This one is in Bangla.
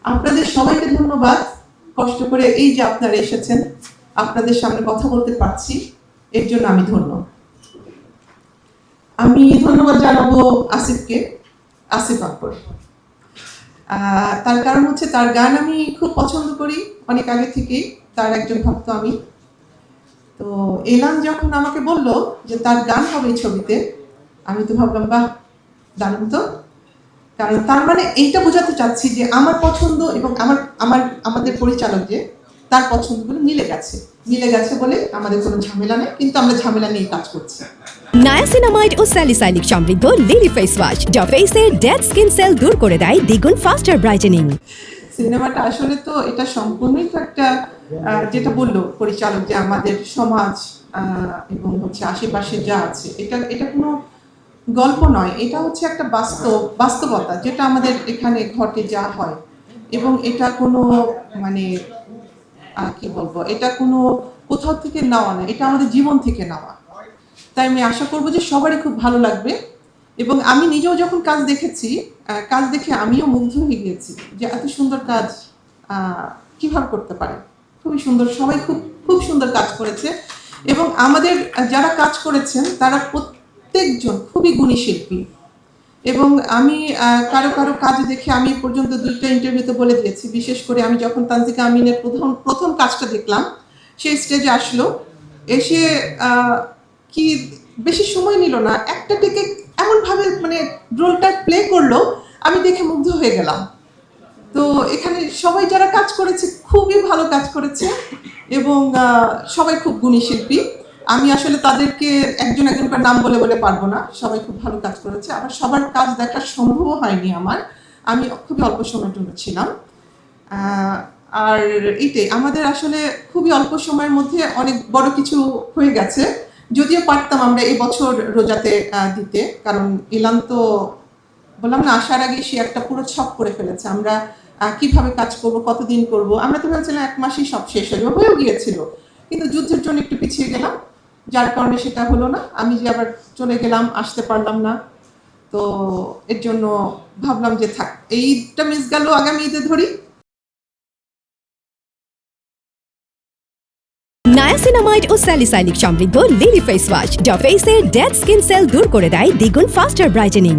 আপনাদের সবাইকে ধন্যবাদ। কষ্ট করে এই যে আপনারা এসেছেন, আপনাদের সামনে কথা বলতে পারছি, এর জন্য আমি ধন্য। আমি ধন্যবাদ জানাবো আসিফকে, আসিফ আকবর। তার কারণ হচ্ছে তার গান আমি খুব পছন্দ করি অনেক আগে থেকেই, তার একজন ভক্ত আমি। তো এলান যখন আমাকে বলল যে তার গান হবে এই ছবিতে, আমি তো ভাবলাম বাহ, দারুণ তো। কারণ তার মানে এইটা বোঝাতে চাচ্ছি যে আমার পছন্দ এবং আমাদের পরিচালক যে তার পছন্দগুলো মিলে গেছে বলে আমাদের কোনো ঝামেলা নেই, কিন্তু আমরা ঝামেলা নিয়ে কাজ করছি। নায়াসিনামাইড ও স্যালিসাইলিক সমৃদ্ধ লিলি ফেস ওয়াশ যা ফেসের ডেড স্কিন সেল দূর করে দেয় দ্বিগুণ ফাস্টার ব্রাইটেনিং। সিনেমাটা আসলে তো এটা সম্পূর্ণই তো একটা যেটা বললো পরিচালক যে আমাদের সমাজ এবং হচ্ছে আশেপাশে যা আছে, এটা কোনো গল্প নয়, এটা হচ্ছে একটা বাস্তবতা যেটা আমাদের এখানে ঘটে যা হয়। এবং এটা কোনো মানে কি বলবো, এটা কোনো কোথাও থেকে নেওয়া না, এটা আমাদের জীবন থেকে নেওয়া। তাই আমি আশা করবো যে সবারই খুব ভালো লাগবে। এবং আমি নিজেও যখন কাজ দেখেছি, কাজ দেখে আমিও মুগ্ধ হয়ে গিয়েছি যে এত সুন্দর কাজ কিভাবে করতে পারে। খুবই সুন্দর, সবাই খুব খুব সুন্দর কাজ করেছে। এবং আমাদের যারা কাজ করেছেন তারা প্রত্যেকজন খুবই গুণী শিল্পী। এবং আমি কারো কাজ দেখে আমি পর্যন্ত 2টা ইন্টারভিউতে বলে দিয়েছি, বিশেষ করে আমি যখন তানজিকা আমিনের প্রথম কাজটা দেখলাম, সেই স্টেজে আসলো, এসে কি বেশি সময় নিল না, একটা টেকে এমনভাবে মানে রোলটা প্লে করলো, আমি দেখে মুগ্ধ হয়ে গেলাম। তো এখানে সবাই যারা কাজ করেছে খুবই ভালো কাজ করেছে এবং সবাই খুব গুণী শিল্পী। আমি আসলে তাদেরকে একজন করে নাম বলে পারবো না, সবাই খুব ভালো কাজ করেছে। আবার সবার কাজ দেখা সম্ভব হয়নি আমার, আমি খুবই অল্প সময়ের জন্য ছিলাম। আর এইটাই আমাদের আসলে খুবই অল্প সময়ের মধ্যে অনেক বড় কিছু হয়ে গেছে। যদিও পারতাম আমরা এই বছর রোজাতে দিতে, কারণ ইলান তো বললাম না আসার আগে সে একটা পুরো ছক করে ফেলেছে আমরা কিভাবে কাজ করব, কতদিন করব। আমরা তো ভেবেছিলাম 1 মাসেই সব শেষ হয়েও গিয়েছিল, কিন্তু যুদ্ধের জন্য একটু পিছিয়ে গেলাম, যার কারণে সেটা হলো না। আমি যে আবার চলে গেলাম, আসতে পারলাম না, তো এর জন্য ভাবলাম যে থাক, এইটা মিস গেল, আগামী ঈদে ধরি। নায়াসিনামাইড ও স্যালিসাইলিক সমৃদ্ধ লিলি ফেস ওয়াশ যা ফেসের ডেড স্কিন সেল দূর করে দেয় দ্বিগুণ ফাস্টার ব্রাইটেনিং।